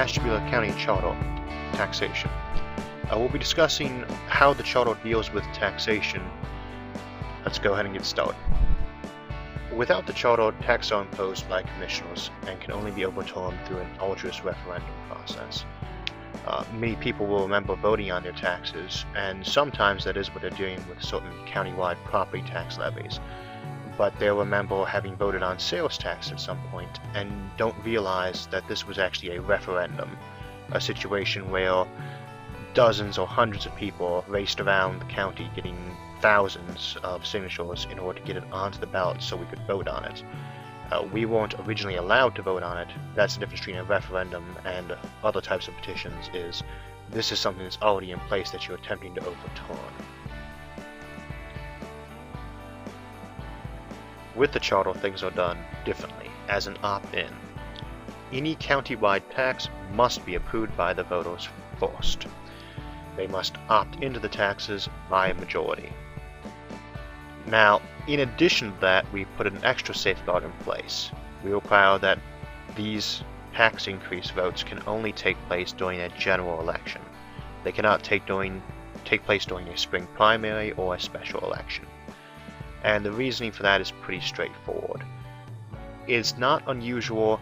Ashtabula County Charter, Taxation. We'll be discussing how the charter deals with taxation. Let's go ahead and get started. Without the charter, taxes are imposed by commissioners and can only be overturned through an arduous referendum process. Many people will remember voting on their taxes, and sometimes that is what they're doing with certain countywide property tax levies. But they'll remember having voted on sales tax at some point and don't realize that this was actually a referendum, a situation where dozens or hundreds of people raced around the county getting thousands of signatures in order to get it onto the ballot so we could vote on it. We weren't originally allowed to vote on it. That's the difference between a referendum and other types of petitions, is this is something that's already in place that you're attempting to overturn. With the charter, things are done differently, as an opt-in. Any countywide tax must be approved by the voters first. They must opt into the taxes by a majority. Now, in addition to that, we put an extra safeguard in place. We require that these tax increase votes can only take place during a general election. They cannot take place during a spring primary or a special election. And the reasoning for that is pretty straightforward. It's not unusual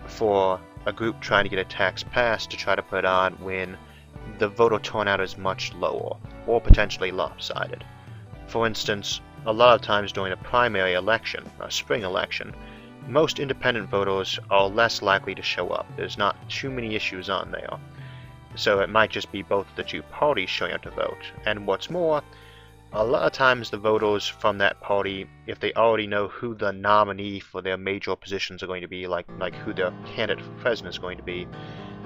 for a group trying to get a tax passed to try to put it on when the voter turnout is much lower, or potentially lopsided. For instance, a lot of times during a primary election, a spring election, most independent voters are less likely to show up. There's not too many issues on there. So it might just be both of the two parties showing up to vote. And what's more, a lot of times the voters from that party, if they already know who the nominee for their major positions are going to be, like who their candidate for president is going to be,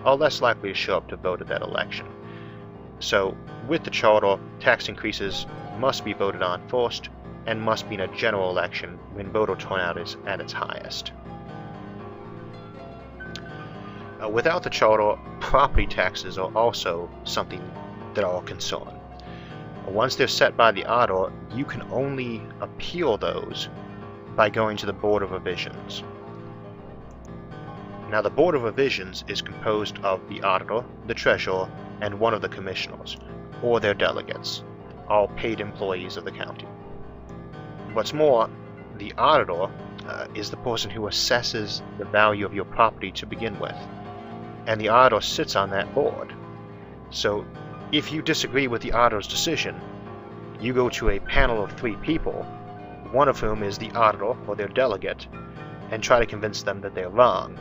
are less likely to show up to vote at that election. So with the charter, tax increases must be voted on first and must be in a general election when voter turnout is at its highest. Without the charter, property taxes are also something that are a concern. Once they're set by the auditor, you can only appeal those by going to the Board of Revisions. Now, the Board of Revisions is composed of the auditor, the treasurer, and one of the commissioners, or their delegates, all paid employees of the county. What's more, the auditor is the person who assesses the value of your property to begin with, and the auditor sits on that board. So, if you disagree with the auditor's decision, you go to a panel of 3 people, one of whom is the auditor or their delegate, and try to convince them that they're wrong,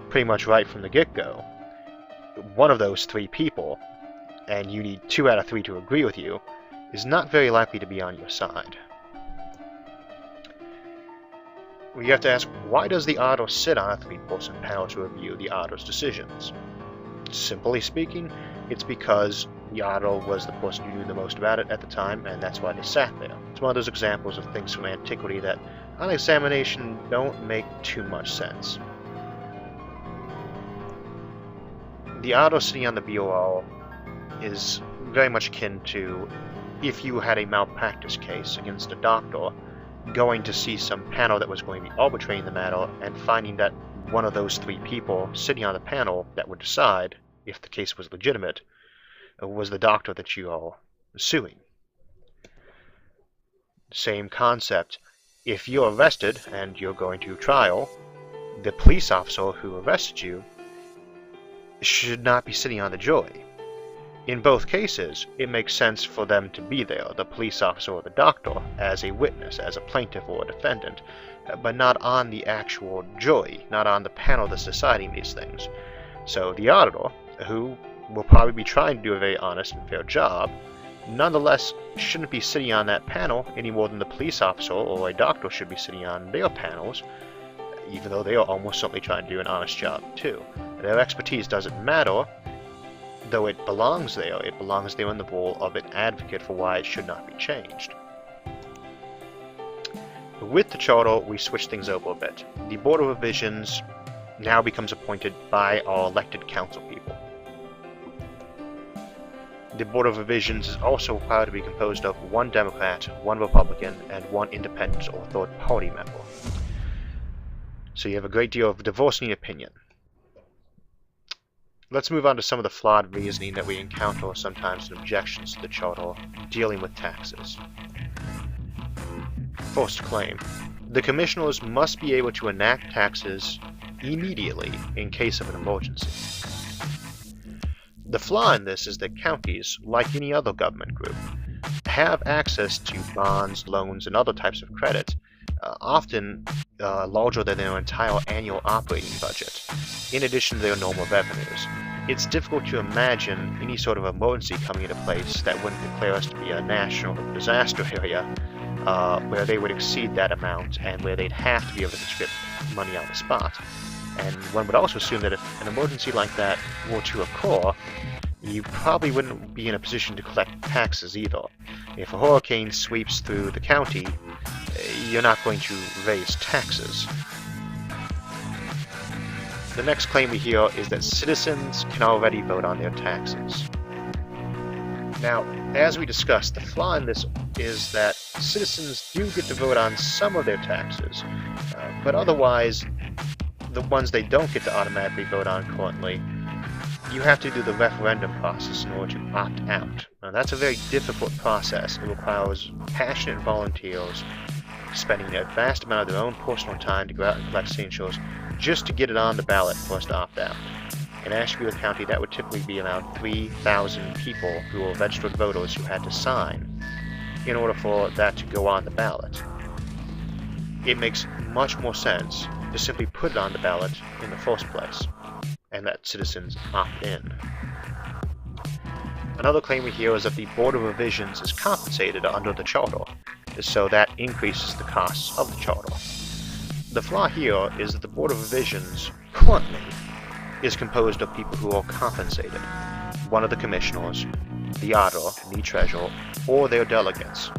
pretty much right from the get-go. One of those 3 people, and you need 2 out of 3 to agree with you, is not very likely to be on your side. You have to ask, why does the auditor sit on a 3-person panel to review the auditor's decisions? Simply speaking, it's because the auditor was the person who knew the most about it at the time, and that's why they sat there. It's one of those examples of things from antiquity that, on examination, don't make too much sense. The auditor sitting on the BOR is very much akin to if you had a malpractice case against a doctor, going to see some panel that was going to be arbitrating the matter and finding that one of those 3 people sitting on the panel that would decide if the case was legitimate was the doctor that you are suing. Same concept. If you're arrested and you're going to trial, the police officer who arrested you should not be sitting on the jury. In both cases, it makes sense for them to be there, the police officer or the doctor, as a witness, as a plaintiff or a defendant, but not on the actual jury, not on the panel that's deciding these things. So the auditor, who will probably be trying to do a very honest and fair job, nonetheless shouldn't be sitting on that panel any more than the police officer or a doctor should be sitting on their panels, even though they are almost certainly trying to do an honest job too. Their expertise doesn't matter, though it belongs there. It belongs there in the role of an advocate for why it should not be changed. With the charter, we switch things over a bit. The Board of Revisions now becomes appointed by our elected council people. The Board of Revisions is also required to be composed of 1 Democrat, 1 Republican, and 1 independent or third-party member. So you have a great deal of diversity in opinion. Let's move on to some of the flawed reasoning that we encounter sometimes in objections to the Charter dealing with taxes. First claim. The commissioners must be able to enact taxes immediately in case of an emergency. The flaw in this is that counties, like any other government group, have access to bonds, loans, and other types of credit, often larger than their entire annual operating budget, in addition to their normal revenues. It's difficult to imagine any sort of emergency coming into place that wouldn't declare us to be a national disaster area, where they would exceed that amount and where they'd have to be able to distribute money on the spot. And one would also assume that if an emergency like that were to occur, you probably wouldn't be in a position to collect taxes either. If a hurricane sweeps through the county, you're not going to raise taxes. The next claim we hear is that citizens can already vote on their taxes. Now, as we discussed, the flaw in this is that citizens do get to vote on some of their taxes, but otherwise, the ones they don't get to automatically vote on currently, you have to do the referendum process in order to opt out. Now, that's a very difficult process. It requires passionate volunteers spending a vast amount of their own personal time to go out and collect signatures just to get it on the ballot for us to opt out. In Ashtabula County, that would typically be around 3,000 people who are registered voters who had to sign in order for that to go on the ballot. It makes much more sense to simply put it on the ballot in the first place, and let citizens opt in. Another claim we hear is that the Board of Revisions is compensated under the Charter, so that increases the costs of the Charter. The flaw here is that the Board of Revisions currently is composed of people who are compensated. One of the commissioners, the auditor, the treasurer, or their delegates.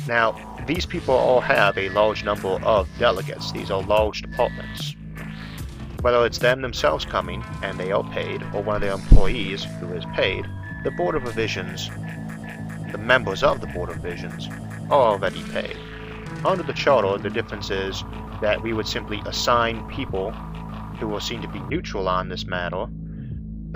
Now, these people all have a large number of delegates. These are large departments. Whether it's them themselves coming, and they are paid, or one of their employees who is paid, the Board of Revisions, the members of the Board of Revisions, are already paid. Under the Charter, the difference is that we would simply assign people who are seen to be neutral on this matter,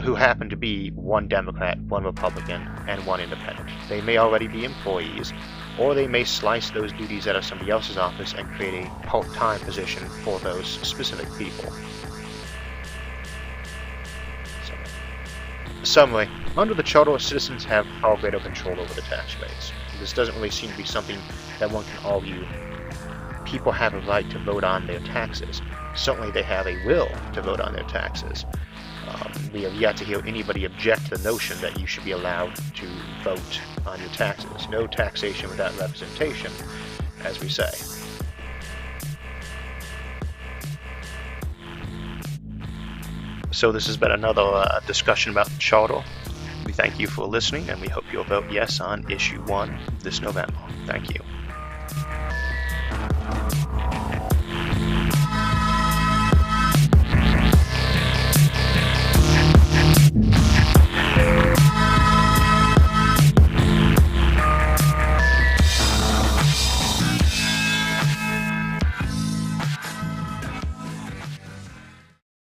who happen to be one Democrat, one Republican, and one Independent. They may already be employees, or they may slice those duties out of somebody else's office and create a part-time position for those specific people. Summary. Under the Charter, citizens have far greater control over the tax rates. This doesn't really seem to be something that one can argue. People have a right to vote on their taxes. Certainly they have a will to vote on their taxes. We have yet to hear anybody object to the notion that you should be allowed to vote on your taxes. No taxation without representation, as we say. So this has been another discussion about the Charter. We thank you for listening, and we hope you'll vote yes on Issue 1 this November. Thank you.